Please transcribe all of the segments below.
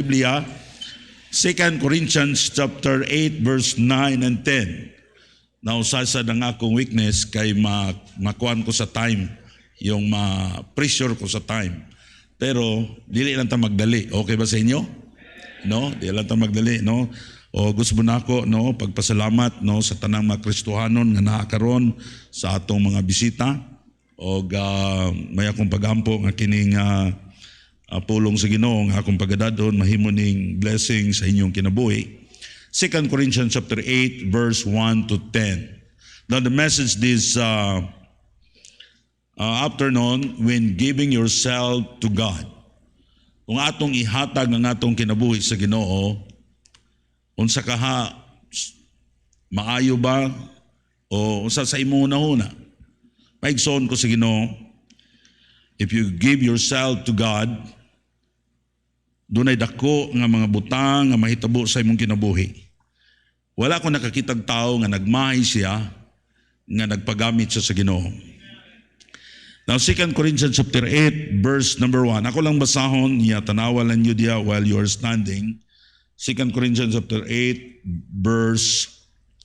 Biblia, 2 Corinthians chapter 8 verse 9 and 10. Nausasa ng akong weakness kay makuan ko sa time, yung ma-pressure ko sa time. Pero dili lang ta magdali. Okay ba sa inyo? No, dili lang ta magdali, no? O gusto mo na ako, no, pagpasalamat, no, sa tanang mga Kristohanon nga nakakaron sa atong mga bisita. O may akong pagampo nga kining pulong sa Ginoo nga akong pagadadon mahimo ning blessing sa inyong kinabuhi. 2 Corinthians chapter 8 verse 1 to 10. Now the message this afternoon, when giving yourself to God. Kung atong ihatag ang atong kinabuhi sa Ginoo, unsa kaha, maayo ba o unsa sa imo una-una? Paigsoon ko sa Ginoo, if you give yourself to God, dunay dako nga mga butang nga mahitabo sa imong kinabuhi. Wala ko nakakitag tao nga nagmahay siya nga nagpagamit siya sa Ginoo. Now 2 Corinthians chapter 8 verse number 1. Ako lang basahon niya, tanawalan niyo diya while you are standing. 2 Corinthians chapter 8 verse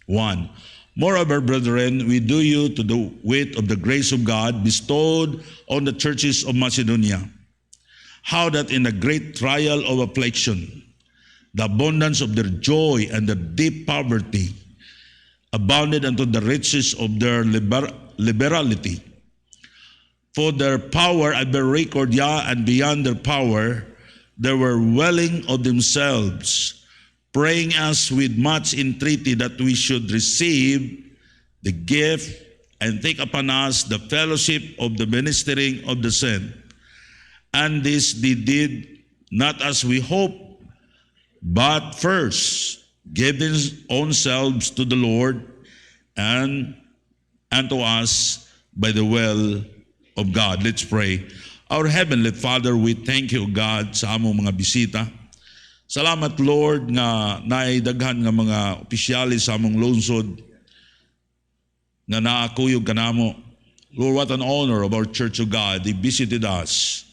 1. Moreover, brethren, we do you to the wit of the grace of God bestowed on the churches of Macedonia, how that in a great trial of affliction, the abundance of their joy and their deep poverty abounded unto the riches of their liberality. For their power I bear record, and beyond their power, they were willing of themselves, praying us with much entreaty that we should receive the gift and take upon us the fellowship of the ministering of the saint. And this they did not as we hope, but first gave their own selves to the Lord and unto us by the will of God. Let's pray. Our Heavenly Father, we thank you, God, sa among mga bisita. Salamat, Lord, nga naidaghan nga mga opisyalis sa among lungsod nga naakuyog kanamo. Lord, what an honor of our Church of God. They visited us.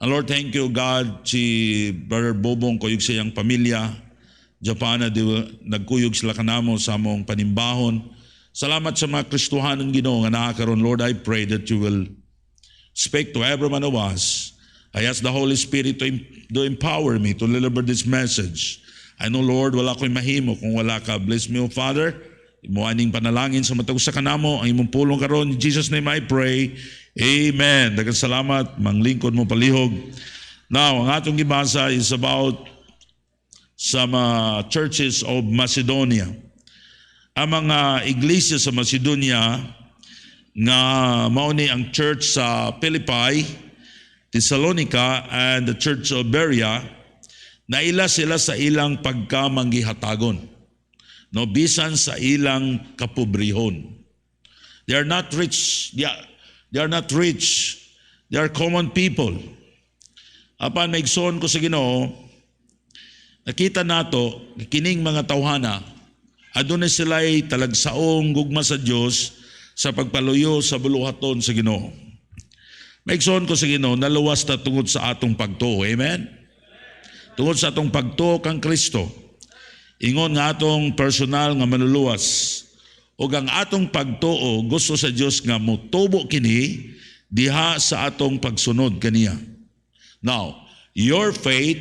And Lord, thank you, God, si Brother Bobong, kuyog sa iyang pamilya. Japan na nagkuyog sila kanamo sa among panimbahon. Salamat sa mga Kristohanon Ginoo nga nakakaroon. Lord, I pray that you will speak to every one of us. I ask the Holy Spirit to empower me to deliver this message. I know, Lord, wala ko'y mahimo kung wala ka. Bless me, O Father. Imo aning panalangin sa matag sa kanamo, ang imong pulong karon. In Jesus' name I pray. Amen. Daghang salamat, manglingkod mo palihog. Now, ang atong gibasa is about some churches of Macedonia. Ang mga iglesia sa Macedonia nga mao ni ang church sa Philippi, Thessalonica, and the church of Berea, naila sila sa ilang pagkamanggihatagon. No, bisan sa ilang kapobrehon. They are not rich. They are not rich. They are common people. Apan maigsoon ko sa Ginoo, nakita nato kining mga tawhana adunay sila'y talagsaong gugma sa Dios sa pagpaluyo sa buluhaton sa Ginoo. Maigsoon ko sa Ginoo, naluwas ta tungod sa atong pagtuo. Amen? Tungod sa atong pagtuo kang Kristo. Ingon nga atong personal nga manluluwas. O ang atong pagtuo gusto sa Dios nga motubo kini diha sa atong pagsunod kaniya. Now, your faith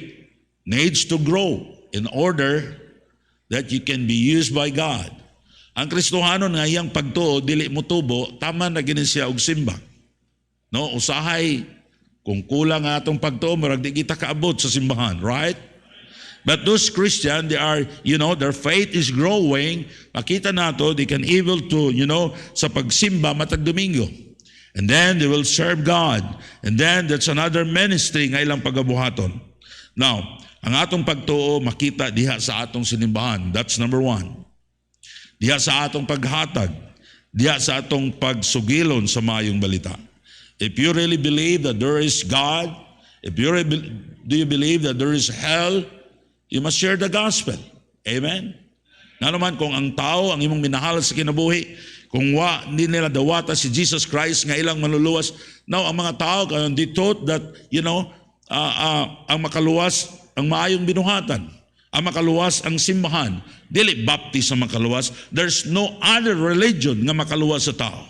needs to grow in order that you can be used by God. Ang Kristohanon nga iyang pagtuo dili motubo, tama na gini siya og simba. No, usahay kung kulang nga atong pagtuo, murag di kita kaabot sa simbahan, right? But those Christians, they are, their faith is growing. Makita nato, they can able to, sa pagsimba matag Domingo. And then they will serve God. And then that's another ministry nga ilang pagabuhaton. Now, ang atong pagtuo makita diha sa atong sinimbahan. That's number one. Diha sa atong paghatag. Diha sa atong pagsugilon sa mayong balita. If you really believe that there is God, do you believe that there is hell, you must share the gospel. Amen? Na naman kung ang tao, ang imong minahal sa kinabuhi, kung hindi nila dawata si Jesus Christ nga ilang manluluwas. Now, ang mga tao, they thought that, ang makaluwas, ang maayong binuhatan. Ang makaluwas ang simbahan. Dili baptist ang makaluwas. There's no other religion nga makaluwas sa tao.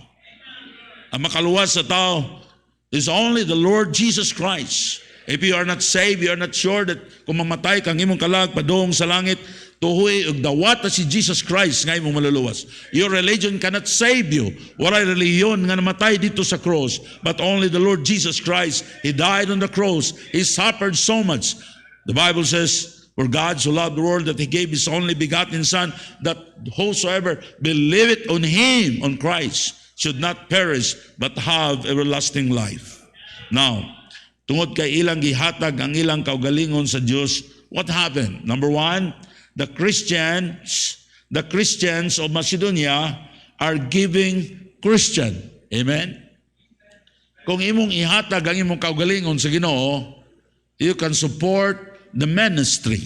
Ang makaluwas sa tao is only the Lord Jesus Christ. If you are not saved, you are not sure that kung mamatay kang imong kalag padung sa langit, tuhoy ug dawata si Jesus Christ nga imong maluluwas. Your religion cannot save you. Walay reliyon nga namatay dito sa cross, but only the Lord Jesus Christ. He died on the cross. He suffered so much. The Bible says, for God so loved the world that He gave His only begotten Son, that whosoever believeth on Him, on Christ, should not perish, but have everlasting life. Now, tungod kay ilang gihatag ang ilang kaugalingon sa Dios, what happened? Number one, the Christians of Macedonia are giving Christian. Amen? Kung imong ihatag ang imong kaugalingon sa Ginoo, you can support the ministry.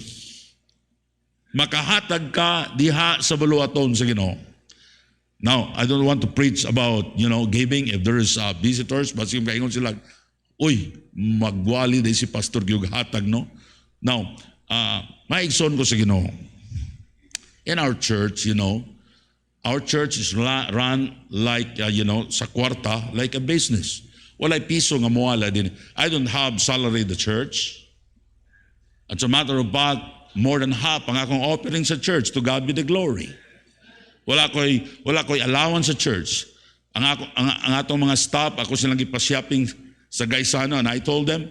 Makahatag ka diha sa baluaton sa Ginoo. Now, I don't want to preach about, giving if there is visitors, but sige kaingon sila, uy, magwali day si Pastor Gyug hatag, no? Now, maigsoon ko sa Ginoo. In our church, our church is run like, sa kwarta, like a business. Walay piso nga muwala din. I don't have salary the church. As a matter of fact, more than half ang akong offering sa church, to God be the glory. Wala ko'y allowance sa church. Ang atong mga staff, ako silang ipashopping sa Gaisano, and I told them,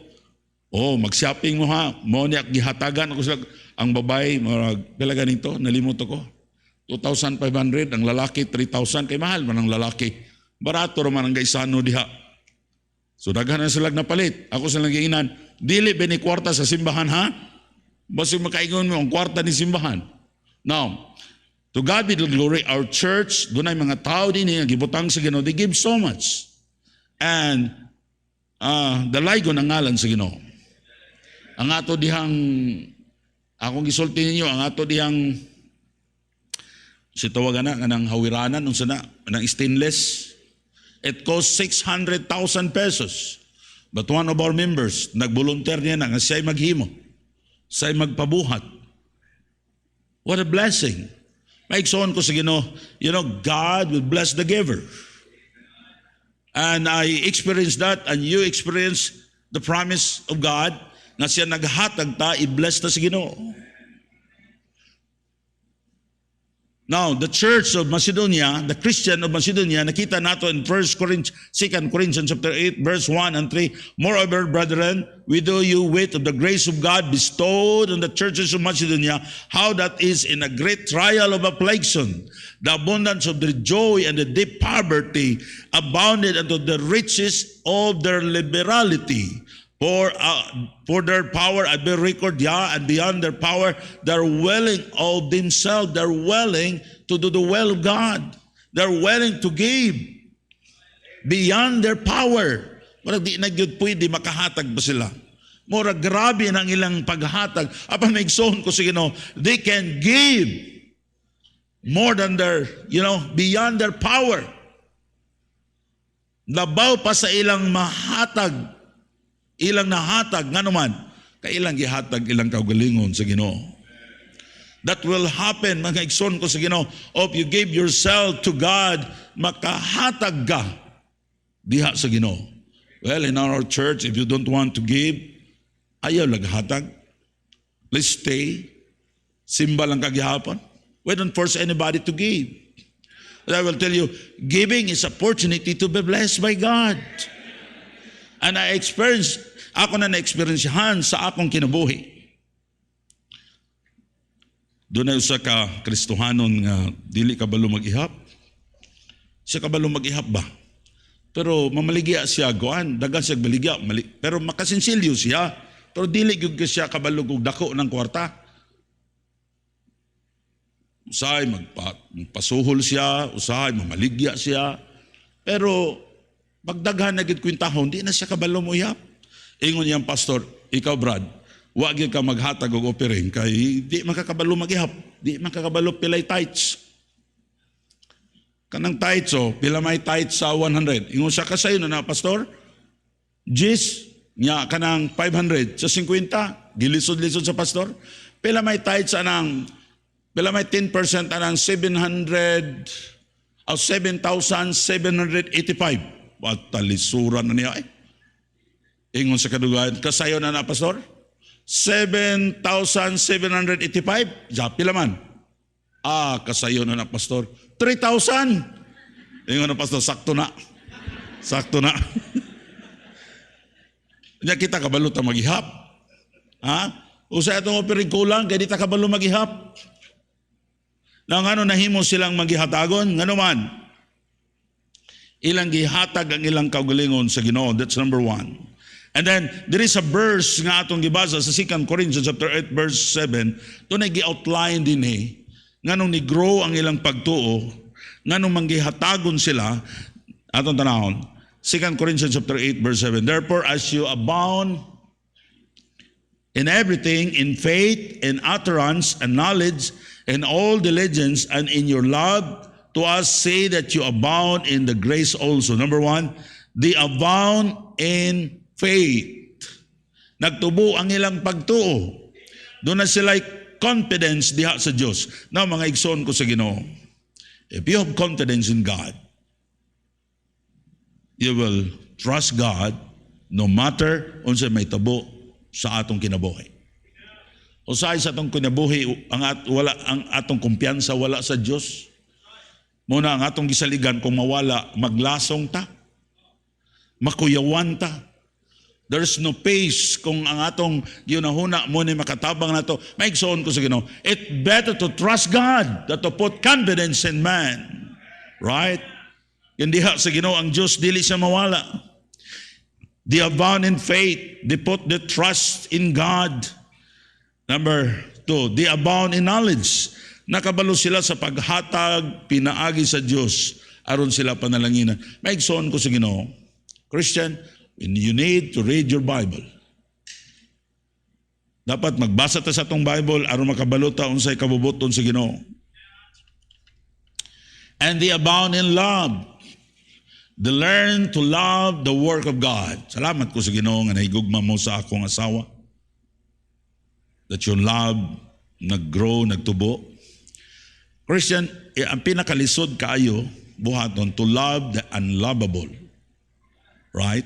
mag-shopping mo ha. Mo niya gihatagan ako sila. Ang babae, pila ganito, nalimot ako. 2,500, ang lalaki 3,000, kay mahal man ang lalaki. Barato naman ang Gaisano diha. So daghan na sila napalit. Ako silang giinan, dili ba ni kwarta sa simbahan ha? Basta makaingon mo ang kwarta ni simbahan. Now, to God be the glory, our church, doon ay mga tao din nga gibutang sa Ginoo, they give so much. And dalaygon ang ngalan sa Ginoo. Ang ato dihang, akong gisulti ninyo, ang ato dihang, si tawagan na, ng hawiranan, nung sana, ng stainless, it costs 600,000 pesos. But one of our members, nag-volunteer niya na, nga siya'y maghimo, siya'y magpabuhat. What a blessing. Maigsoon ko sa Ginoo, God will bless the giver. And I experienced that, and you experience the promise of God, na siya naghatag ta, i-bless ta sa Ginoo. Now, the church of Macedonia, the Christian of Macedonia, nakita nato in 2 Corinthians chapter 8, verse 1 and 3. Moreover, brethren, we do you wit of the grace of God bestowed on the churches of Macedonia, how that is in a great trial of affliction, the abundance of their joy and the deep poverty abounded unto the riches of their liberality. For their power, I bear record, and beyond their power, they're willing of themselves. They're willing to do the will of God. They're willing to give beyond their power. Parang di na yun pwede, makahatag ba sila? Mura grabe ng ilang paghatag. Apan may igsoon ko sa Ginoo, they can give more than their, beyond their power. Labaw pa sa ilang mahatag, ilang nahatag, nga naman, kailang gihatag ilang kaugalingon sa Ginoo. That will happen, mga igsoon ko sa Ginoo, if you give yourself to God, makahatag ka diha sa Ginoo. Well, in our church, if you don't want to give, ayaw laghatag. Let's stay. Simba lang kagihapon. We don't force anybody to give. But I will tell you, giving is opportunity to be blessed by God. And ako na na-experiencehan sa akong kinabuhi. Doon na usa ka Kristohanon nga dili kabalo mag-ihap. Siya kabalo mag-ihap ba? Pero mamaligya siya, dagan siya baligya, pero makasinsilyo siya. Pero dili gyud siya kabalo og dako ng kwarta. Usahay magpasuhol siya, usahay mamaligya siya. Pero pagdaghan na gid kwintahon, di na siya kabalo mo ihap. Ingon niyang pastor, ikaw Brad, wag ka maghatag og offering kay di makakabalo mag-ihap, di makakabalo pilay tithes. Kanang tithes pila may tithes sa 100. Ingon siya kasayo na pastor, Jis, nya kanang 500 sa 50. gilisod-lisod sa pastor. Pila may tithes anang, pila may 10% anang 7,785. Talisura na niya Ingon sa kadugaan, kasayo na na, pastor? 7,785? Pila man? Kasayo na na, pastor. 3,000? Ingon na, pastor, sakto na. Sakto na. Nya kita kabalo ta maghihap. Usa atong opiring kulang, kaya di ta kabalo maghihap. Nang ano nahimo silang maghihatagon, ngano man. Ilang gihatag ang ilang kaugalingon sa Ginoo. That's number 1. And then, there is a verse nga atong gibasa sa 2 Corinthians chapter 8, verse 7. Doon ay gi-outline din nga nung ni-grow ang ilang pagtuo, nga nung manggihatagon sila, atong tanahon, 2 Corinthians chapter 8, verse 7. Therefore, as you abound in everything, in faith, in utterance, and knowledge, in all diligence, and in your love, to us say that you abound in the grace also. Number 1, they abound in faith. Nagtubo ang ilang pagtuo. Doon na sila confidence diha sa Diyos. Now, mga igsoon ko sa Ginoo, if you have confidence in God, you will trust God no matter unsa may tabo sa atong kinabuhi. Usahay sa atong kinabuhi, ang atong kumpiyansa wala sa Diyos. Muna ang atong gisaligan kung mawala, maglasong ta, makuyawan ta. There's no pace kung ang atong ginahuna mo ni makatabang na to. Maigsoon ko sa Ginoo, it's better to trust God than to put confidence in man. Right? Hindi sa Ginoo ang Diyos, dili siya mawala. They abound in faith. They put the trust in God. Number 2, they abound in knowledge. Nakabalo sila sa paghatag, pinaagi sa Diyos, aron sila panalanginan. Maigsoon ko sa Ginoo, Christian, you need to read your Bible. Dapat magbasa ta sa atong Bible aron makabalo ta unsay kabubuton sa Ginoo. And they abound in love. They learn to love the work of God. Salamat ko sa Ginoo nga nahigugma mo sa akong asawa. That your love nag-grow, nagtubo. Christian, ang pinakalisod kaayo buhaton to love the unlovable. Right?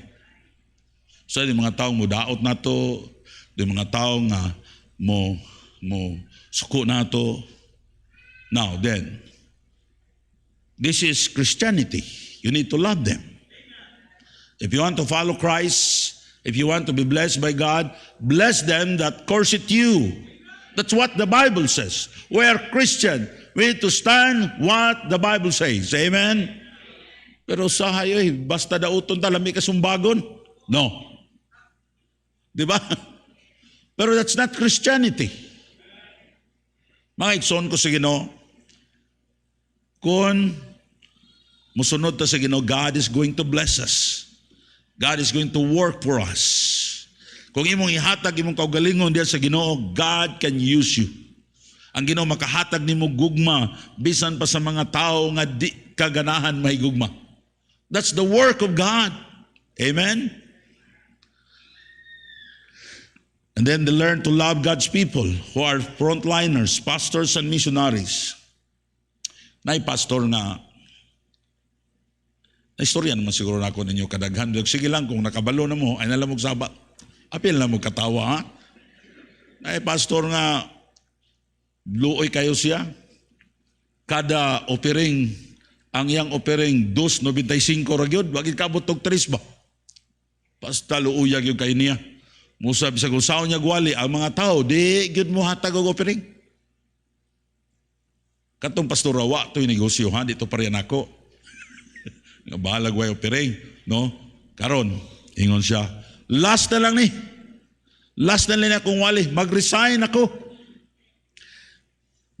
So, yung mga taong mo daot na to, yung mga taong mo suko na to. Now, then, this is Christianity. You need to love them. If you want to follow Christ, if you want to be blessed by God, bless them that curseth you. That's what the Bible says. We are Christian. We need to stand what the Bible says. Amen? Pero sahayo, basta dauton ta, lami kasumbagon. No. Diba? Pero that's not Christianity. Mga igsoon ko sa Ginoo, kung musunod ta sa Ginoo, God is going to bless us. God is going to work for us. Kung imong ihatag imong kaugalingon diyan sa Ginoo, God can use you. Ang Ginoo makahatag nimo gugma bisan pa sa mga tao nga di kaganahan may gugma. That's the work of God. Amen. And then they learn to love God's people who are frontliners, pastors and missionaries. Nay pastor nga, na istorya naman siguro na ako ninyo kadaghan. Sige lang, kung nakabalo na mo, ay nalamog saba. Apil na mo katawa, ha? Nay pastor nga, luoy kayo siya. Kada offering, ang iyang offering, 2.95 ragyod, wag ikabot og 3 ba? Basta luuyag yung kayo niya. Musa bisag usaw niya gwali ang mga tao di gyud mo hatag og offering. Katong pastor Rawa to negosyohan dito pa rin ako. Nga bahala way offering, no? Karon ingon siya, last na lang ni. Last na lang akong wali, mag-resign ako.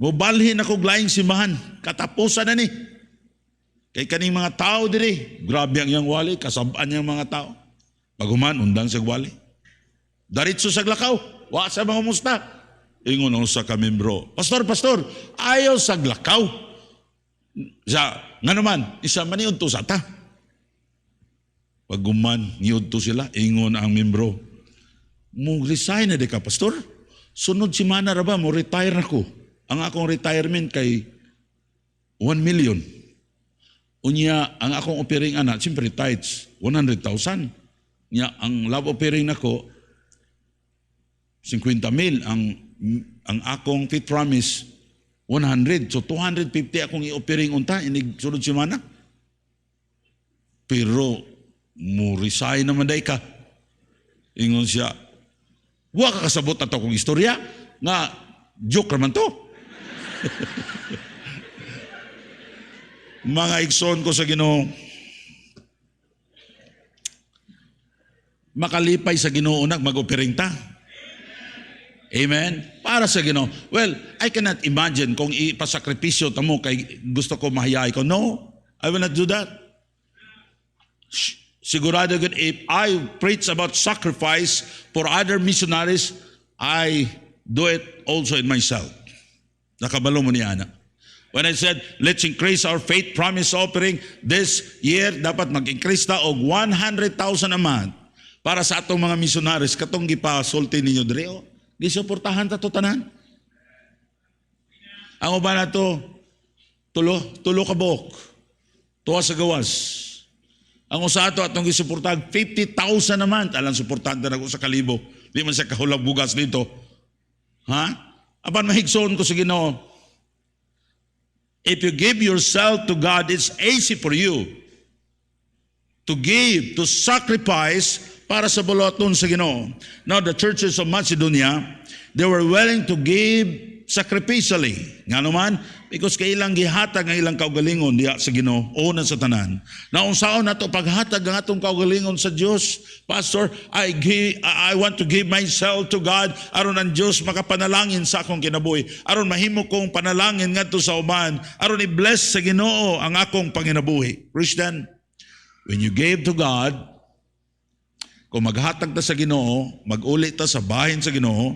Mubalhin ako laing simbahan, katapusan na ni. Kay kaning mga tao diri, grabe ang yang wali, kasabaan yang mga tao. Paguman undang sa wali. Daritso sa glakaw, wa sa mga musta. Ingon ako sa kamembro, Pastor, ayaw sa glakaw. Nga naman, isa man niudto sa ta. Paguman, niudto sila, ingon ang membro. mo resign na di ka, pastor. Sunod si mana ra ba, mo retire na ko. Ang akong retirement kay 1 million. Unya, ang akong offering anak, siyempre tithes, 100,000. Nya, ang love offering nako, 50,000. Ang akong faith promise, 100. So, 250 akong i-offering unta, inig sunod si mana. Pero, mo resign naman day ka. Ingon siya, wa ka kasabot ato kong istorya, nga, joke naman to. Mga igsoon ko sa Ginoo, makalipay sa Ginoo nag mag-offering ta. Amen? Para sa Ginoo. Well, I cannot imagine kung ipasakripisyo ta mo kay gusto ko mahiyay ko. No, I will not do that. Sigurado good, if I preach about sacrifice for other missionaries, I do it also in myself. Nakabalo mo niya na. When I said, let's increase our faith promise offering this year, dapat mag-increase ta og 100,000 a month para sa atong mga missionaries. Katong gipasulti ninyo diri, gisuportahan ta to tanan. Ang uban na to, tulo ka buok, tuwa sa gawas. Ang usa ato atong gisuportahan, 50,000 a month. Alang suportahan na ako sa kalibo. Di man siya kahulag bugas dito. Ha? Apan mahigsoon ko sa Ginoo, if you give yourself to God, it's easy for you to give, to sacrifice para sa buluhaton sa Ginoo. Now, the churches of Macedonia, they were willing to give sacrificially. Nga naman, because kailang gihatag ng ilang kaugalingon diya sa Ginoo, una sa tanan. Na unsaon nato paghatag ng atong kaugalingon sa Dios, Pastor, I want to give myself to God aron ang Dios makapanalangin sa akong kinabuhi. Aron mahimo kong panalangin ngadto sa uban, aron i-bless sa Ginoo ang akong panginabuhi. Christian, when you gave to God, kung maghatag ta sa Ginoo, mag-uli ta sa bahin sa Ginoo,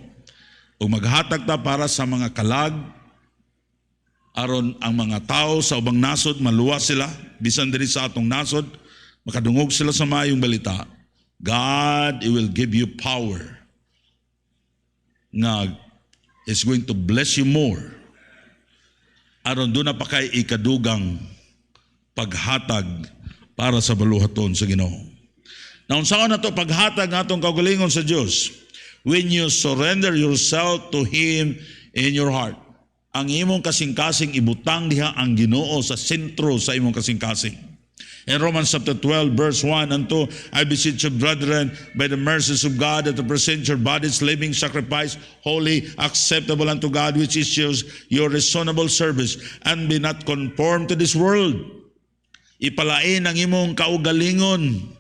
o maghatag ta para sa mga kalag, aron ang mga tao sa ubang nasod, maluwa sila, bisan diri sa atong nasod, makadungog sila sa maayong balita, God will give you power nga is going to bless you more. Aron doon na pa kay ikadugang paghatag para sa baluhaton sa Ginoo. Na unsaon na to paghatag nga atong kaugalingon sa Dios? When you surrender yourself to Him in your heart. Ang imong kasing-kasing ibutang diha ang Ginoo sa sentro sa imong kasing-kasing. In Romans chapter 12 verse 1 and 2, I beseech you, brethren, by the mercies of God, that to present your bodies living sacrifice, holy, acceptable unto God, which is your reasonable service, and be not conformed to this world. Ipalain ang imong kaugalingon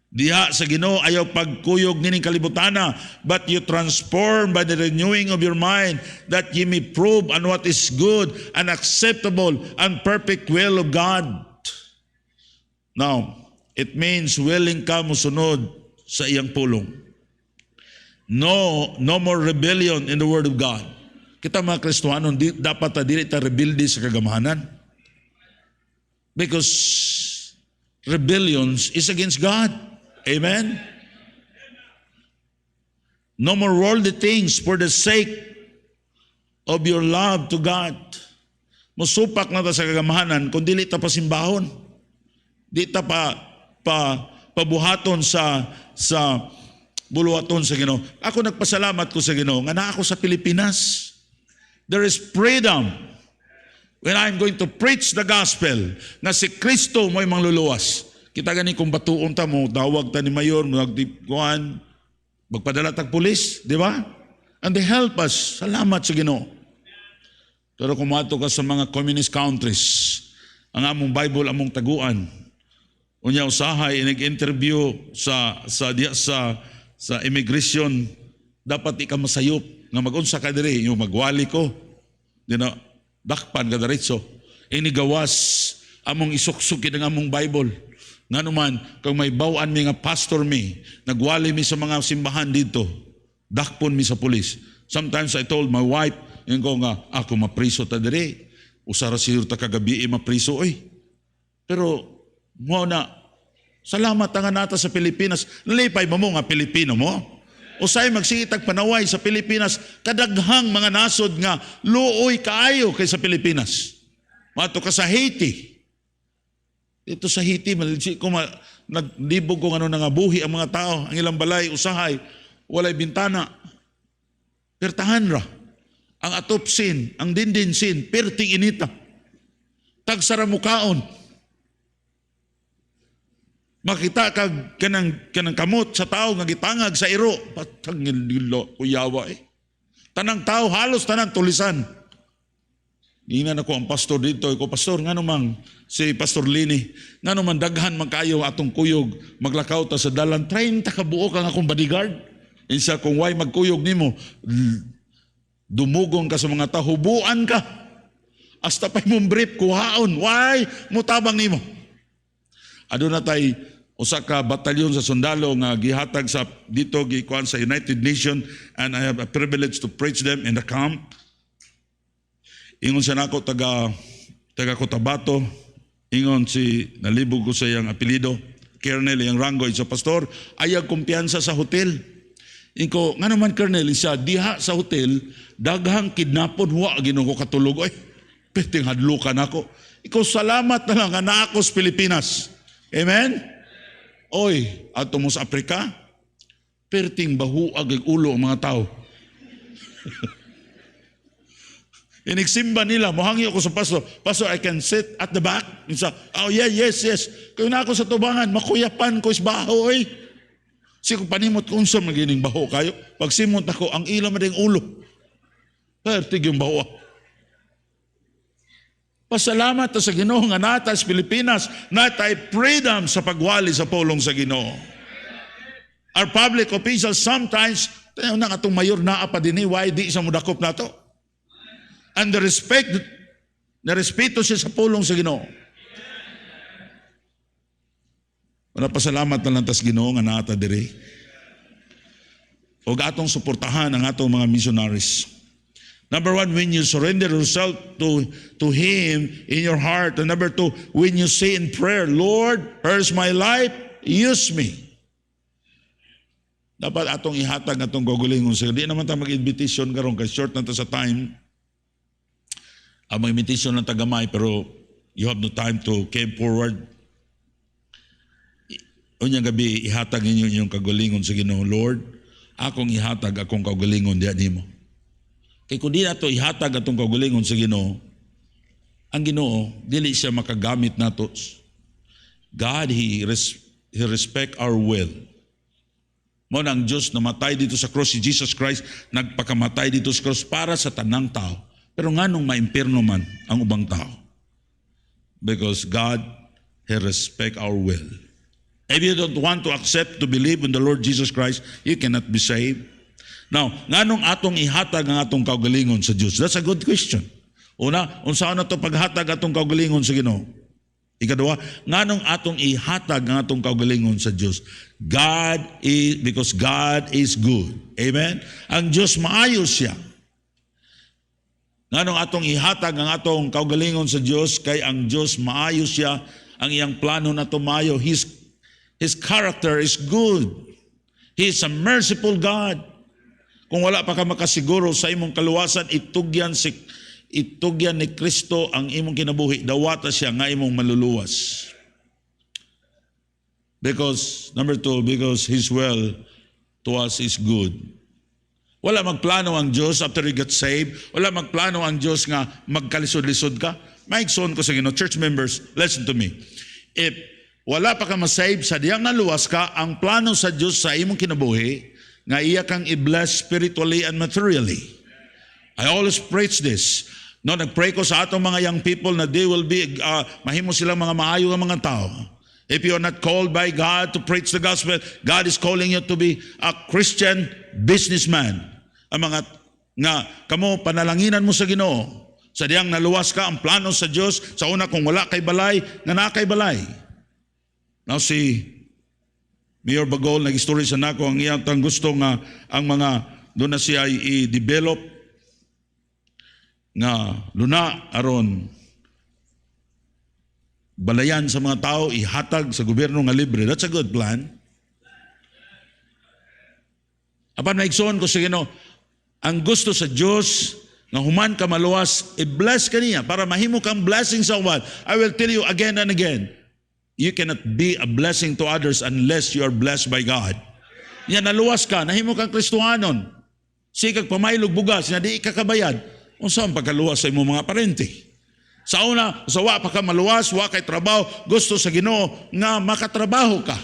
diha sa Ginoo, ayaw pagkuyog nining kalibutana, but you transform by the renewing of your mind, that ye may prove on what is good and acceptable and perfect will of God. Now, it means willing ka musunod sa iyang pulong. No more rebellion in the Word of God. Kita mga Kristohanon, dapat ta dili ta rebelde sa kagamahanan. Because rebellions is against God. Amen? No more worldly things for the sake of your love to God. Musupak na ta sa kagamahanan kung dili ta pasimbahon. Di ta pabuhaton sa buluhaton sa Ginoo. Ako nagpasalamat ko sa Ginoo nga naa ako sa Pilipinas. There is freedom when I'm going to preach the gospel na si Kristo mo'y mangluluwas. Kita gani kung batuon ta mo, tawag ta ni Mayor, magpadala tag pulis, di ba? And they help us. Salamat sa Ginoo. Pero kung mato ka sa mga communist countries, ang among Bible among taguan. Unya usahay nag-interview sa immigration, dapat ika masayop nga mag-unsa ka diri, yung magwali ko. Dakpan ka diretso. Inigawas among isuksukin ang among Bible. Nga naman, kung may bawaan mi nga pastor mi, nagwali mi sa mga simbahan dito, dakpon mi sa pulis. Sometimes I told my wife, yun ko nga, ako mapriso ta dire. Usara siyo ta kagabi mapriso, oy. Pero, mo na, Salamat nga nata sa Pilipinas. Nalipay mo nga Pilipino mo. Usay magsitag panaway sa Pilipinas, kadaghang mga nasod nga luoy kaayo kay sa Pilipinas. Mato ka sa Haiti. Ito sa Haiti, naglibog ko nga buhi ang mga tao, ang ilang balay, usahay, walay bintana. Pertahan ra. Ang atopsin, ang dindinsin, perting inita. Tagsara mukaon. Makita kag kanang kamot sa tao nga gitangag sa iro, patangil nilo kuyawa eh. Tanang tao halos tanang tulisan. Ingnan ako ang pastor dito, ko pastor ngano mang si Pastor Lini, ngano man daghan man kayo atong kuyog, maglakaw ta sa dalan 30 ka buok ang akong bodyguard. Insa kung way magkuyog nimo, dumugong ka sa mga tao, hubuan ka. Hasta pa'y mong brief kuhaon, way mutabang nimo. Aduna tay usa ka batalyon sa sundalo nga gihatag sa dito gikuan sa United Nations, and I have a privilege to preach them in the camp. Ingon siya nako taga Cotabato, ingon si nalibog ko sa iyang apelido, Colonel iyang rango isa pastor, ayag kumpiyansa sa hotel. Inko nga naman Colonel siya diha sa hotel daghang kidnapon wa Ginoo ko katulog oy. Perting hadlukan ako. Ikaw salamat na lang nga naa ako sa Pilipinas. Amen? Oy, ato mo sa Afrika, perting bahuag ang ulo ang mga tao. Inigsimba nila, mohangi ako sa pastor, Pastor, I can sit at the back? Isa, oh yeah, yes. Kaya na ako sa tubangan, makuyapan ko is baho eh. Kung panimot kung sa magining baho kayo, pag simot ako, ang ilang mading ulo. Pertig yung baho. Pasalamat sa Ginoo nga nata sa Pilipinas, natay freedom sa pagwali sa pulong sa Ginoo. Our public officials sometimes, tayo na atong mayor naa pa din why di sa mudakop na to. And the respeto siya sa pulong sa Ginoo. Wala pasalamat na lang tas Ginoo nga nata diri. O atong suportahan ang atong mga missionaries. Number one, when you surrender yourself to Him in your heart. And number two, when you say in prayer, Lord, here's my life, use me. Dapat atong ihatag atong gagulingon sa di naman ta mag-invitation karon kay short na ta sa time. Ang mga invitation lang tagamay pero you have no time to came forward. Unyang gabi ihatag ninyo inyong kagulingon sa Ginoo, Lord, akong ihatag akong kagulingon diha nimo. Kay kung di nato ihatag atong kagulingon sa Ginoo, ang Ginoo dili siya makagamit nato. God, He respect our will. Mo nang Diyos namatay dito sa cross, si Jesus Christ nagpakamatay dito sa cross para sa tanang tao. Pero nganong maimpirno man ang ubang tao? Because God, He respect our will. If you don't want to accept to believe in the Lord Jesus Christ, you cannot be saved. Now, nganong atong ihatag ang atong kaugalingon sa Diyos? That's a good question. Una, unsaon na to paghatag atong kaugalingon sa Ginoo? Ikaduha, nganong atong ihatag ang atong kaugalingon sa Diyos? Because God is good. Amen? Ang Diyos maayo siya. Nganong atong ihatag ang atong kaugalingon sa Diyos? Kay ang Diyos maayo siya. Ang iyang plano na tumayo. His character is good. He is a merciful God. Kung wala pa ka makasiguro sa imong kaluwasan, itugyan ni Kristo ang imong kinabuhi. Dawata siya nga imong maluluwas. Number two, because His will to us is good. Wala magplano ang Diyos after you get saved. Wala magplano ang Diyos nga magkalisod-lisod ka. Maigsoon ko sa Ginoo, church members, listen to me. If wala pa ka masave, sa diyang naluwas ka, ang plano sa Diyos sa imong kinabuhi, nga iya kang i-bless spiritually and materially. I always preach this. No, nag-pray ko sa atong mga young people na they will be, mahimo silang mga maayo ng mga tao. If you are not called by God to preach the gospel, God is calling you to be a Christian businessman. Ang mga nga kamo panalanginan mo sa Ginoo. Sa diyang naluwas ka, ang plano sa Diyos, sa una kung wala kay balay, nga na kay balay. Now si Mayor Bagol, nag-story sa nako ang iyang gusto nga ang mga doon na siya i-develop nga luna aron balayan sa mga tao, ihatag sa gobyerno nga libre. That's a good plan. Apan maigsoon ko sa Ginoo, ang gusto sa Dios nga human ka maluwas, i-bless ka niya para mahimo kang blessing sa uwan. I will tell you again and again, you cannot be a blessing to others unless you are blessed by God. Yan, naluwas ka, nahimo kang Kristohanon. Sikag pamailog bugas, na di ikakabayad. Unsa ang pagkaluwas sa imong mga parente? Sa una, sa wa pa ka maluwas, wa kay trabaho, gusto sa Ginoo nga makatrabaho ka.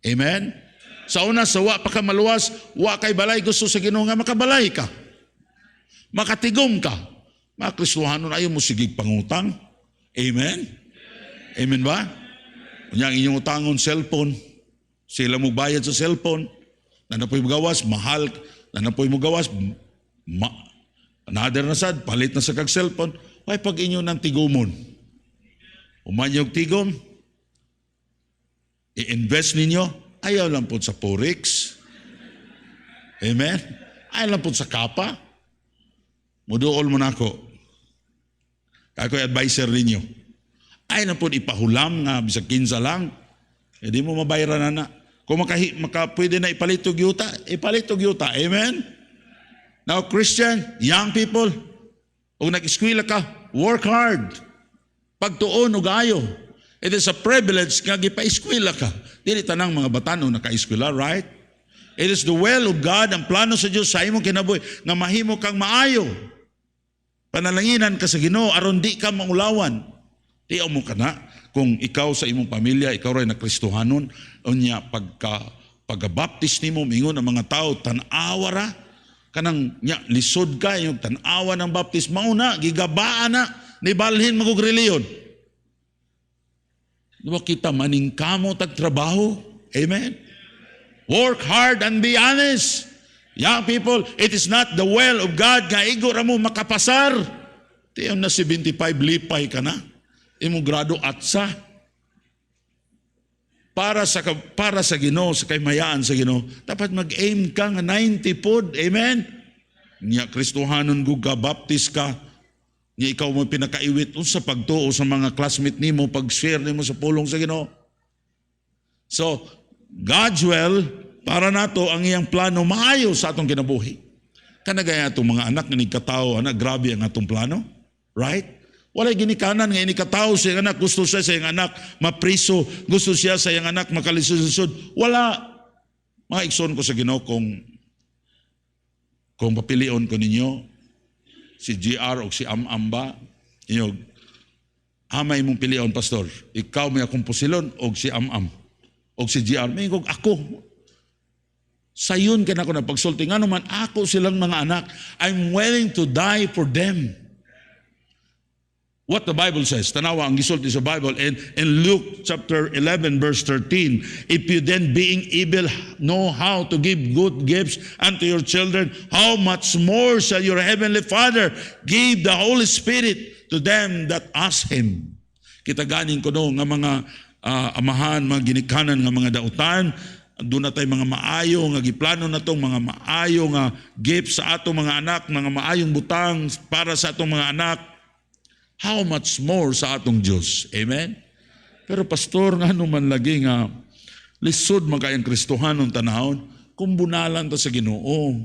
Amen? Sa una, sa wa pa ka maluwas, wa kay balay, gusto sa Ginoo nga makabalay ka. Makatigom ka. Mga Kristohanon, ayaw mo sigig pangutang. Amen? Amen ba? Kunyang inyong utangon cellphone, sila mo bayad sa cellphone, nanapoy mo gawas, mahal, nanapoy mo gawas, another na sad, palit na sa kag cellphone, ay pag inyo ng tigumon. Umanyog tigom, i-invest ninyo, ayaw lang po sa Forex. Amen? Ayaw lang po sa kapa. Muduol mo na ako. Ako'y advisor ninyo. Ayaw lang po ipahulam nga, bisag 15 lang. Hindi mo mabayaran na. Kung pwede na ipalitog yuta, ipalitog yuta. Amen? Now, Christian, young people, kung nag-eskwela ka, work hard. Pagtuon o gayo. It is a privilege nga gipa-eskwela ka. Dili tanang mga batano naka-eskwela, right? It is the will of God, ang plano sa Diyos sa imong kinabuhi, nga mahimo kang maayo. Panalanginan ka sa Ginoo aron di ka maulawan. Tiyaw mo ka na. Kung ikaw sa imong pamilya, ikaw rin na Kristohanon, unya pagkabaptis nimo, mingon ang mga tao, tanawa ra, kanang lisod ka, yung tanawa ng baptis, mauna, gigabaan na, nibalhin magug reliyon. Diba kita maningkamo tagtrabaho? Amen? Work hard and be honest. Young people, it is not the will of God nga igo ra mo makapasar. Tiyaw na 75 lipay ka na. Imong grado atsa para sa Ginoo, sa kaymayaan sa Ginoo, dapat mag-aim ka nga 90 pod. Amen? Nya Kristohanon gug ka, baptist ka, nya ikaw mo pinakaiwit sa pagtuo sa mga classmate nimo, pag-share nimo sa pulong sa Ginoo. So, God's will para nato ang iyang plano maayo sa atong kinabuhi. Kanagaya atong mga anak nga nigkatawo, anak, grabe ang atong plano, right? Walay ginikanan nga inikataw sa iyang anak, gusto siya sa iyang anak mapriso, gusto siya sa iyang anak makalisod-lisod. Wala. Mga igsoon ko sa Ginoo kung papilion ko ninyo, si GR o si Am-Am ba, inyo, amay mong pilion, pastor. Ikaw may akong pusilon o si Am-Am o si GR. May kong ako. Sayon ka na ko na pagsulti. Nga naman, ako silang mga anak. I'm willing to die for them. What the Bible says, tanawa ang gisulti sa Bible in Luke chapter 11 verse 13, if you then being evil know how to give good gifts unto your children, how much more shall your heavenly Father give the Holy Spirit to them that ask Him. Kita ganing ko no nga mga amahan, mga ginikanan nga mga dautan, doon na tayo mga maayo nga giplano na tong mga maayo nga gifts sa atong mga anak, mga maayong butang para sa atong mga anak. How much more sa atong Diyos? Amen? Pero pastor, nga naman lagi nga, lisod magkayang Kristohanon tanahon, kung bunalan ta sa Ginoo.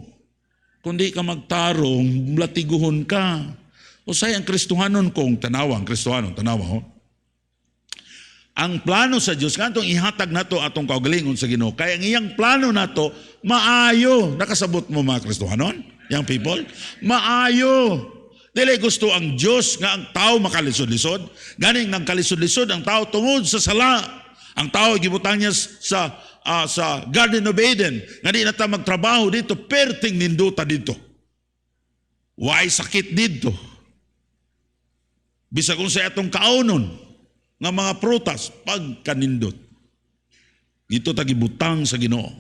Kung di ka magtarong, latiguhon ka. O say ang Kristohanon kong tanawa, ang Kristohanon, tanawa. Ang plano sa Diyos, kantong ihatag na to atong kaugalingon sa Ginoo. Kaya ang iyang plano na to, maayo. Nakasabot mo mga Kristohanon? Young people? Maayo. Dili gusto ang Diyos nga ang tao makalisod-lisod. Ganing nagkalisod-lisod ang tao tungod sa sala. Ang tao gibutang niya sa Garden of Eden. Nga di na ta magtrabaho dito, perting ninduta dito. Why sakit dito? Bisa kung sa atong kaunon nga mga prutas, pagkanindot. Dito ta gibutang sa Ginoo.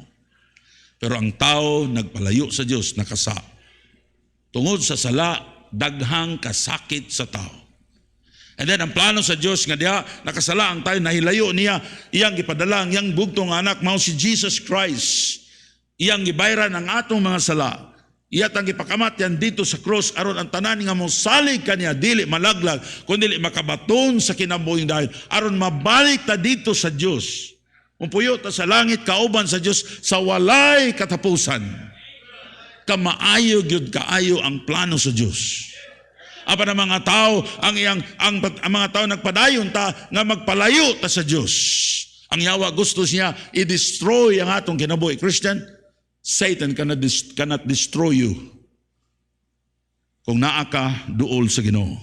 Pero ang tao nagpalayo sa Diyos, nakasa. Tungod sa sala, daghang kasakit sa tao. And then ang plano sa Diyos nga diha nakasala ang tayo, nahilayo niya, iyang gipadala ang iyang bugtong anak mao si Jesus Christ. Iyang gibayran ang atong mga sala. Iya tang ipakamatyan dito sa cross aron ang tanan nga mo salig kaniya dili malaglag kundi makabaton sa kinabuhing dahil aron mabalik ta dito sa Dios. Umpuyo ta sa langit kauban sa Dios sa walay katapusan. Kamaayo gyud kaayo ang plano sa Dios. Apan ang mga tao ang mga tao nagpadayon ta nga magpalayo ta sa Dios. Ang yawa gusto niya i-destroy ang atong kinabuhi. Christian, Satan cannot destroy you kung naa ka duol sa Ginoo.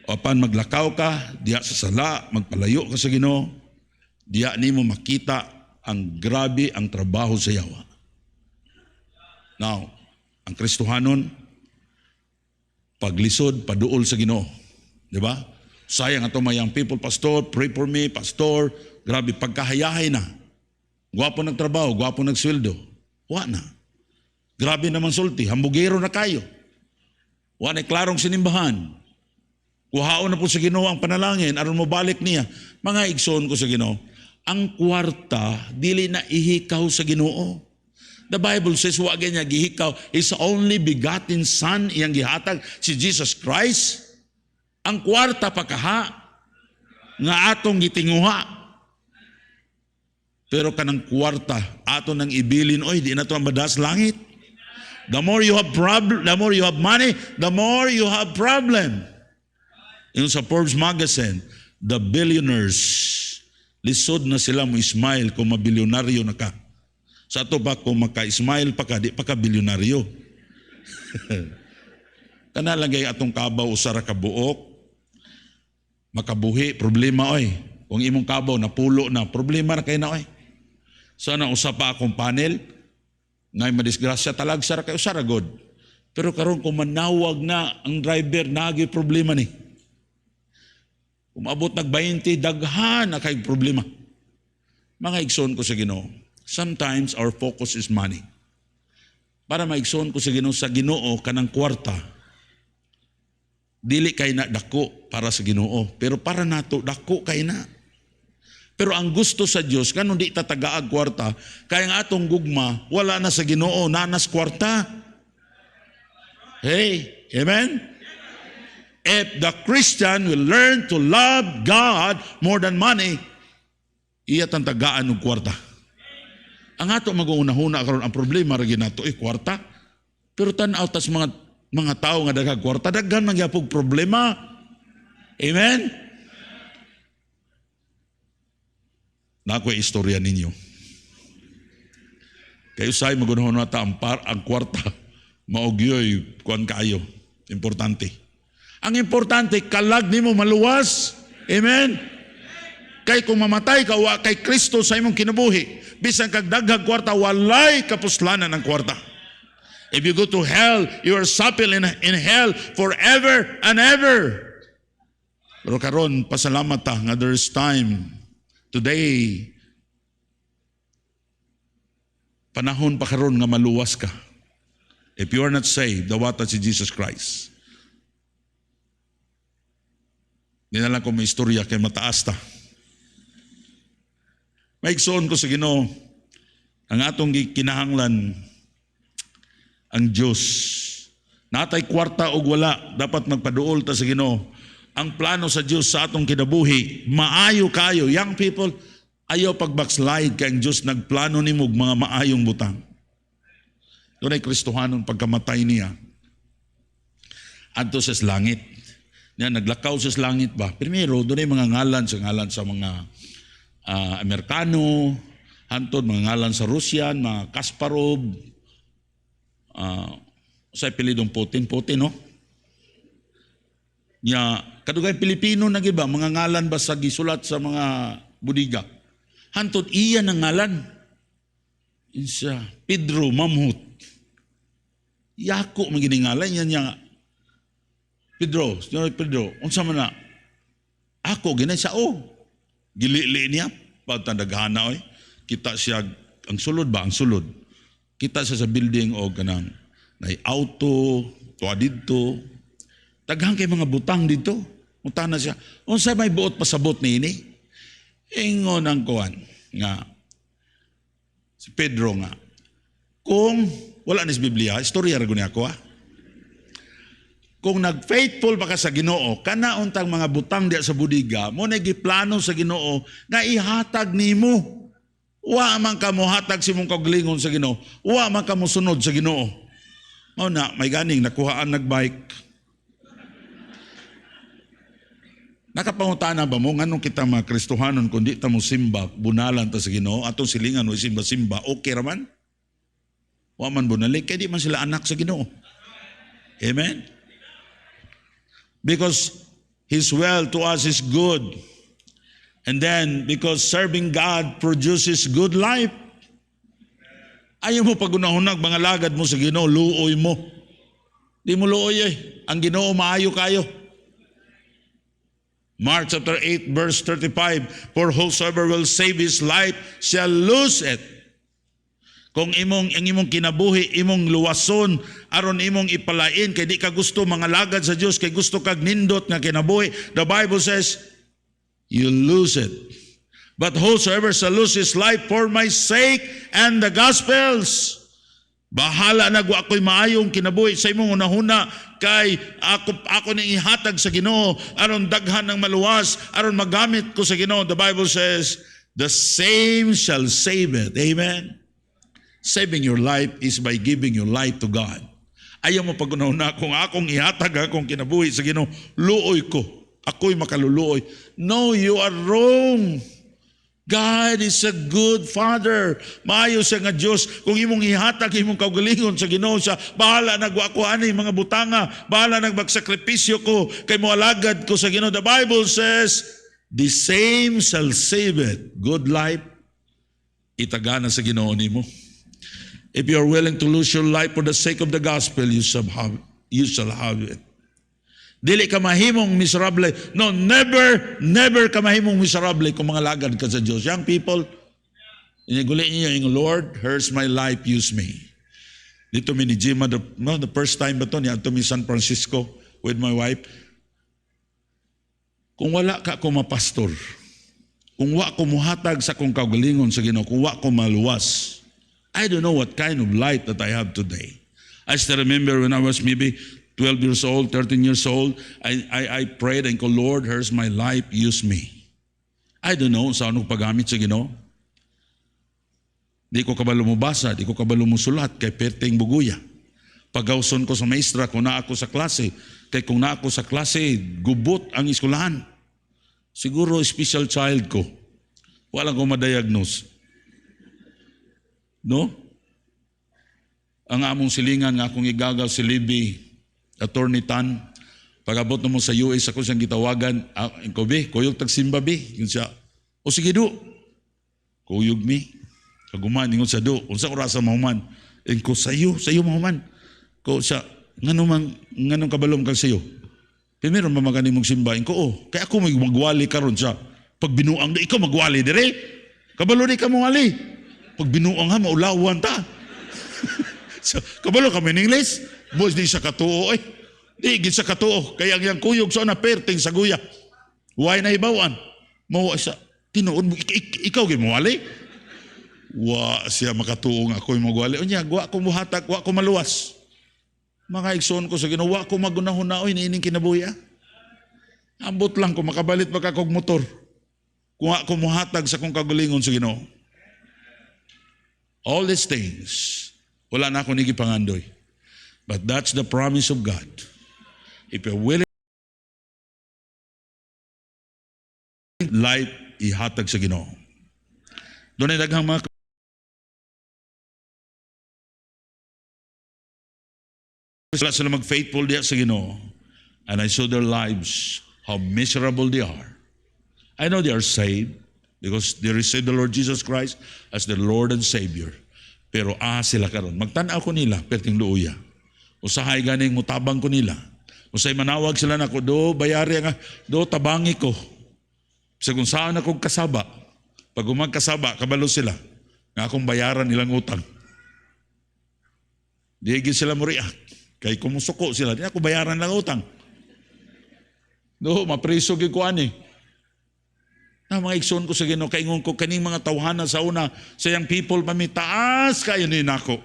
O apan maglakaw ka diya sa sala, magpalayo ka sa Ginoo, diya nimo makita ang grabe ang trabaho sa yawa. Now, ang Kristohanon paglisod paduol sa Ginoo, di ba? Sayang ato mayang people, pastor, pray for me, pastor, grabe pagkahayahay na. Gwapo nagtrabaho, gwapo nagsweldo. Wa na. Grabe naman sulti, hambugero na kayo. Wa na klarong sinimbahan. Kuhaon na po sa Ginoo ang panalangin aron mo balik niya. Mga igsoon ko sa Ginoo, ang kwarta dili na ihikaw sa Ginoo. The Bible says wa niya gihikaw is only begotten son iyang gihatag si Jesus Christ. Ang kwarta pagkaha nga atong gitinguha. Pero kanang kwarta ato nang ibilin, oy di na to ang badas langit. The more you have money, the more you have problem. Yung sa Forbes magazine, the billionaires, lisod na sila mo smile kung mabilyonaryo na ka. Sa ato ba kung maka-smile pa ka, di pa ka bilyonaryo. Kanalagay atong kabaw usara ka buok, makabuhi, problema oy. Kung imong kabaw napulo na, problema na kayo na oy. Sana usapa akong panel, ngay madisgrasya talag sara kayo saragod. Pero karon kung manawag na ang driver, nagi problema ni. Kung abot nag-20, daghan na kay problema. Mga igsoon ko sa Ginoo, sometimes our focus is money. Para maigsoon ko sa Ginoo kanang kwarta, dili kay na dako para sa Ginoo, pero para nato dako kay na. Pero ang gusto sa Dios kanon di tatagaag kwarta, kay ang atong gugma wala na sa Ginoo, nanas kwarta. Hey, amen? If the Christian will learn to love God more than money, iya tang tagaan og kwarta. Ang ato mag-uunahuna karon ang problema ra ginato kwarta. Pero tan-aw tas mga tao nga daghang kwarta, daghan man gyapon problema. Amen? Nako'y istorya ninyo. Kayo sa'y magunahon nata ang kwarta, maugyoy, kuwan kayo. Importante. Ang importante, kalag nimo maluwas. Amen? Kay kung mamatay ka, wa kay Kristo sa imong kinabuhi. Bisan kag daghang kwarta, walay kapuslanan ng kwarta. If you go to hell, you are supple in hell forever and ever. Pero karon, pasalamat ta nga there's time. Today, panahon pa karon nga maluwas ka. If you are not saved, dawata si Jesus Christ. Di na lang kung may istorya kay mataas ta. Maigsoon ko sa Ginoo, ang atong kinahanglan, ang Diyos. Natay kwarta o wala, dapat magpaduol ta sa Ginoo. Ang plano sa Diyos sa atong kinabuhi, maayo kayo. Young people, ayaw pag-backslide kay ang Diyos nagplano nimo mga maayong butang. Doon ay Kristohanon pagkamatay niya. Adto sa langit. Niya, naglakaw sa langit ba? Primero, doon ay mga ngalan sa mga Amerikano, hantod, mga ngalan sa Russian, mga Kasparov, sa pilidong Putin, no? Nya kadugay Pilipino na giba mga ngalan ba sa gisulat sa mga budiga. Hantod iya ng ngalan. Insa Pedro Mamhut. Yako maginingalan niya. Pedro, unsa man na? Ako ginay sa gilili niya pagtandaghana oy. Kita siya ang sulod. Kita siya sa building o kanang nay auto, tuwa dito. Daghang kay mga butang dito. Utana na siya, unsa may buot pasabot niini? Ingon ang kuan nga si Pedro nga, kung wala ni sa Biblia, istorya ra guni ako Kung nag-faithful pa ka sa Ginoo, kana untang mga butang diya sa budiga, mo na giplano sa Ginoo nga ihatag nimo. Wa man ka mo hatag si mong kaugalingon sa Ginoo. Wa man ka mo sunod sa Ginoo. Mao na may ganing nakuhaan nagbike. Nakapangutana ba mo nganong kita mga Kristohanon kundi ta mo simba, bunalan ta sa Ginoo, atong silingan mo simba-simba, okay ra man? Wa man bunalik kay di man sila anak sa Ginoo. Amen. Because His will to us is good. And then, because serving God produces good life. Ayaw mo pagunahunag mga lagad mo sa Ginoo, luoy mo. Di mo luoy Ang Ginoo maayo kayo. Mark chapter 8 verse 35, For whosoever will save his life shall lose it. Kung ang imong kinabuhi, imong luwason, aron imong ipalain, kay di ka gusto mga lagad sa Diyos, kay gusto kag nindot nga kinabuhi, the Bible says, you lose it. But whosoever shall lose his life for my sake and the gospels, bahala na ako'y maayong kinabuhi sa imong unahuna, kay ako ning ihatag sa Ginoo, aron daghan ng maluwas, aron magamit ko sa Ginoo. The Bible says, the same shall save it. Amen? Saving your life is by giving your life to God. Ayaw mo pagunahuna, kung akong ihatag akong kinabuhi sa Ginoo, luoy ko. Ako'y makaluluoy. No, you are wrong. God is a good Father. Maayo siya nga Diyos. Kung imong ihatag, imong kaugalingon sa Ginoo siya, bahala nagwako ani mga butanga, bahala nagbagsakripisyo ko, kay moalagad ko sa Ginoo. The Bible says, the same shall save it. Good life, itagana sa Ginoo nimo. If you are willing to lose your life for the sake of the gospel, you shall have it. Dili ka mahimong miserable. No, never ka mahimong miserable kung mga lagad ka sa Diyos. Young people, iniguli niyo yung Lord, here's my life, use me. Dito mi ni Jima, the first time ba ito, niya ito mi San Francisco with my wife. Kung wala ka ko mapastor, kung wa ko muhatag sa kong kaugalingon sa Ginoo, kung wa ko maluwas, I don't know what kind of life that I have today. I still remember when I was maybe 12 years old, 13 years old, I prayed and called, Lord, here's my life, use me. I don't know sa anong paggamit sa Ginoo. Di ko kabalo mo basa, di ko kabalo mo sulat, kay perting buguya. Pagawson ko sa maestra, kung na ako sa klase, kay kung na ako sa klase, gubot ang eskwelahan. Siguro special child ko. Walang ko ma-diagnose. No? Ang among silingan nga akong igagaw si Libby, Attorney Tan, pag-abot na mo sa US, ako siyang gitawagan, ko be, kuyog tagsimba be, yun siya, o sige do, kuyog mi, kaguman, ingon sa do, unsa ko rasa mahuman, ko sayo mahuman, ko siya, nganong kabalom kang sayo, primero mamagani mong simba, ko kaya ako magwali karon siya, pag binuang, ikaw magwali dire, kabalo di ka mawali, pag binuang ha, maulawan ta. So, kabalo kami in English, boys di sa katuo di gid sa katuo, kaya ang kuyog so na perting sa guya. Why na ibawan? Mawa siya, tinuod mo, ikaw gid mawali? Wa siya makatuo nga ako'y magwali. Unya, wa ko muhatag, wa ko maluwas. Mga igsoon ko sa Ginoo, wa ko magunahon-naoy niining kinabuhi. Ambot lang ko makabalit pagka kog motor. Kung wa ko muhatag sa kong kagalingon sa Ginoo. All these things, wala na ako nigipangandoy. But that's the promise of God. If you're willing, life ihatag sa Ginoo. Doon ay daghang mga sila mag-faithful diya sa Ginoo. And I saw their lives, how miserable they are. I know they are saved because they received the Lord Jesus Christ as their Lord and Savior. Pero sila karon. Magtanaw ko nila, perting luuya. Usahay ganing mutabang ko nila. Usay manawag sila na ko, do bayari nga, do tabangi ko. Sa kung saan akong kasaba, pag umagkasaba, kabalo sila, nga akong bayaran nilang utang. Di sila mo react. Kay kumusuko sila, di ako bayaran lang utang. Do, mapriso gid ko ani. Na mga igsoon ko sa Ginoo, kaingon ko kaning mga tawhana sa una, sayang people pamitaas kayo ni nako.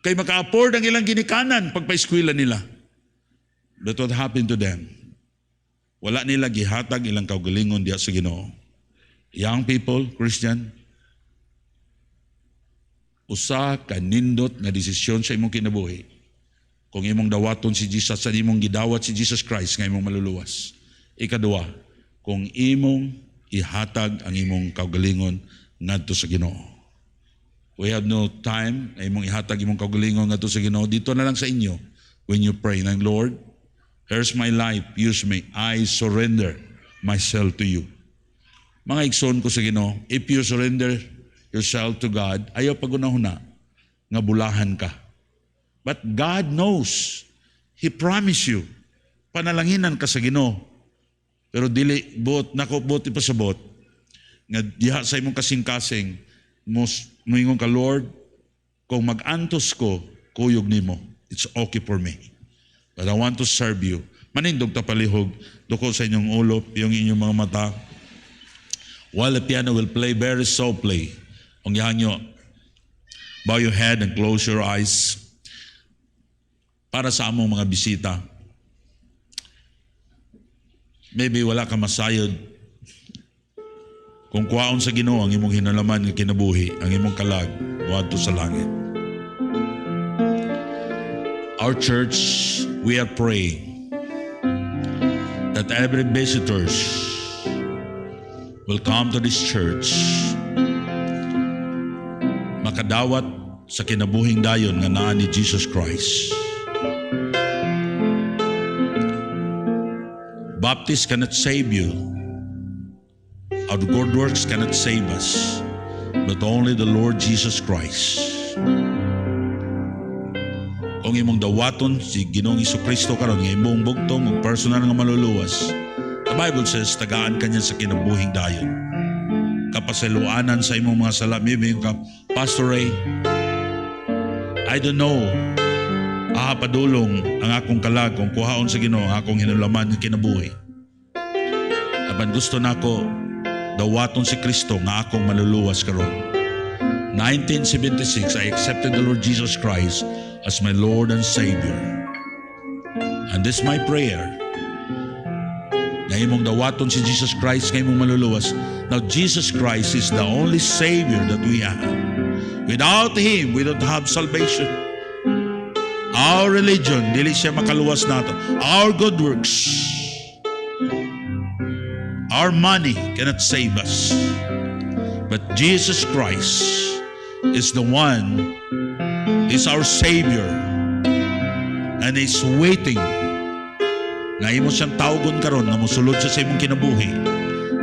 Kay maka-afford ang ilang ginikanan pagpa-eskwela nila. But what happened to them? Wala nila gihatag ilang kaugalingon diya sa Ginoo. Young people, Christian, usa ka nindot nga desisyon sa imong kinabuhi. Kung imong dawaton si Jesus, sa imong gidawat si Jesus Christ nga imong maluluwas. Ikaduha, kung imong ihatag ang imong kaugalingon ngadto sa Ginoo. We have no time na imong ihatag imong kaugalingon ngadto sa Ginoo. Dito na lang sa inyo when you pray nang, Lord, here's my life, use me. I surrender myself to you. Mga igsoon ko sa Ginoo, if you surrender yourself to God, ayaw pagunahuna nga bulahan ka. But God knows. He promised you. Panalanginan ka sa Ginoo. Pero dili buot nako buot ipasabot nga diha sa imong kasing-kasing moingon ka, Lord, kung mag-antos ko, kuyog nimo. It's okay for me. But I want to serve you. Manindog ta palihog, duko sa inyong ulo, yung inyong mga mata. While the piano will play very softly, ang nyo, bow your head and close your eyes. Para sa among mga bisita, maybe wala ka masayod. Kung kuwaon sa Ginoo ang imong hinalaman nga kinabuhi, ang imong kalag, muadto sa langit. Our church, we are praying that every visitors will come to this church, makadawat sa kinabuhing dayon nga naa ni Jesus Christ. Baptist cannot save you. Our good works cannot save us, but only the Lord Jesus Christ. Kung imong dawaton si Ginoong Jesucristo karon nga imong bugtong ug personal nga maluluwas, the Bible says tagaan kanya sa kinabuhing dayon. Kapasaluanan sa imong mga sala. Maybe ka, Pastor Ray, I don't know, padulong ang akong kalag kung kuhaon sa Ginoo ang akong hinulaman nga kinabuhi. Aban gusto nako dawaton si Kristo nga akong maluluwas karon. 1976, I accepted the Lord Jesus Christ as my Lord and Savior. And this is my prayer. Na imong dawaton si Jesus Christ nga imong maluluwas. Now, Jesus Christ is the only Savior that we have. Without Him, we don't have salvation. Our religion, dili siya makaluwas nato. Our good works, our money cannot save us. But Jesus Christ is the one, is our Savior, and is waiting nga imo siyang tawgon karon nga mosulod siya sa imong kinabuhi,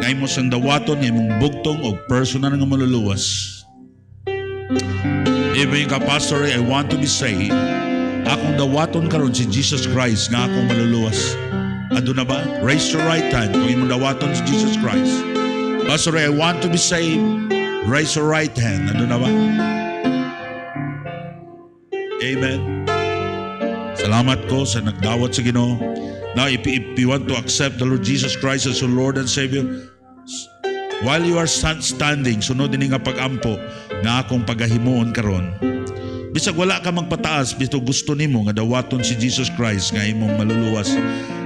nga imo siyang dawaton nga imong bugtong o personal nga maluluwas. Even ka, Pastor, I want to be saved. Akong dawaton karon si Jesus Christ nga akong maluluwas. Ado na ba? Raise your right hand kung imong dawaton si Jesus Christ. Pastor, I want to be saved. Raise your right hand. Ado na ba? Amen. Salamat ko sa nagdawat sa Ginoo. Now, if you want to accept the Lord Jesus Christ as your Lord and Savior, while you are standing, sunod din nga pag-ampo nga akong pagahimuon karon. Bisag wala ka magpataas, bito gusto nimo nga dawaton si Jesus Christ nga imong maluluwas.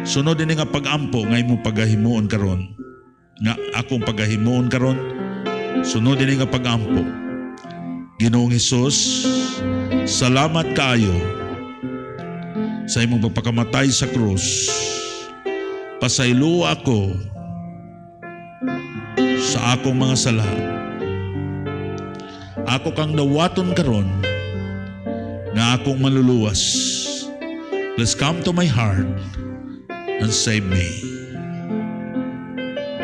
Sunod din nga pag-ampo nga imong pagahimuon karon. Nga akong pagahimuon karon, sunod din nga pag-ampo. Ginoong Hesus, salamat kaayo sa imong pagpakamatay sa krus. Pasaylo ako sa akong mga sala. Ako kang dawaton karon nga akong maluluwas. Please come to my heart and save me.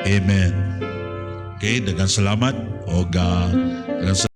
Amen. Okay, daghang salamat. O daghang salamat.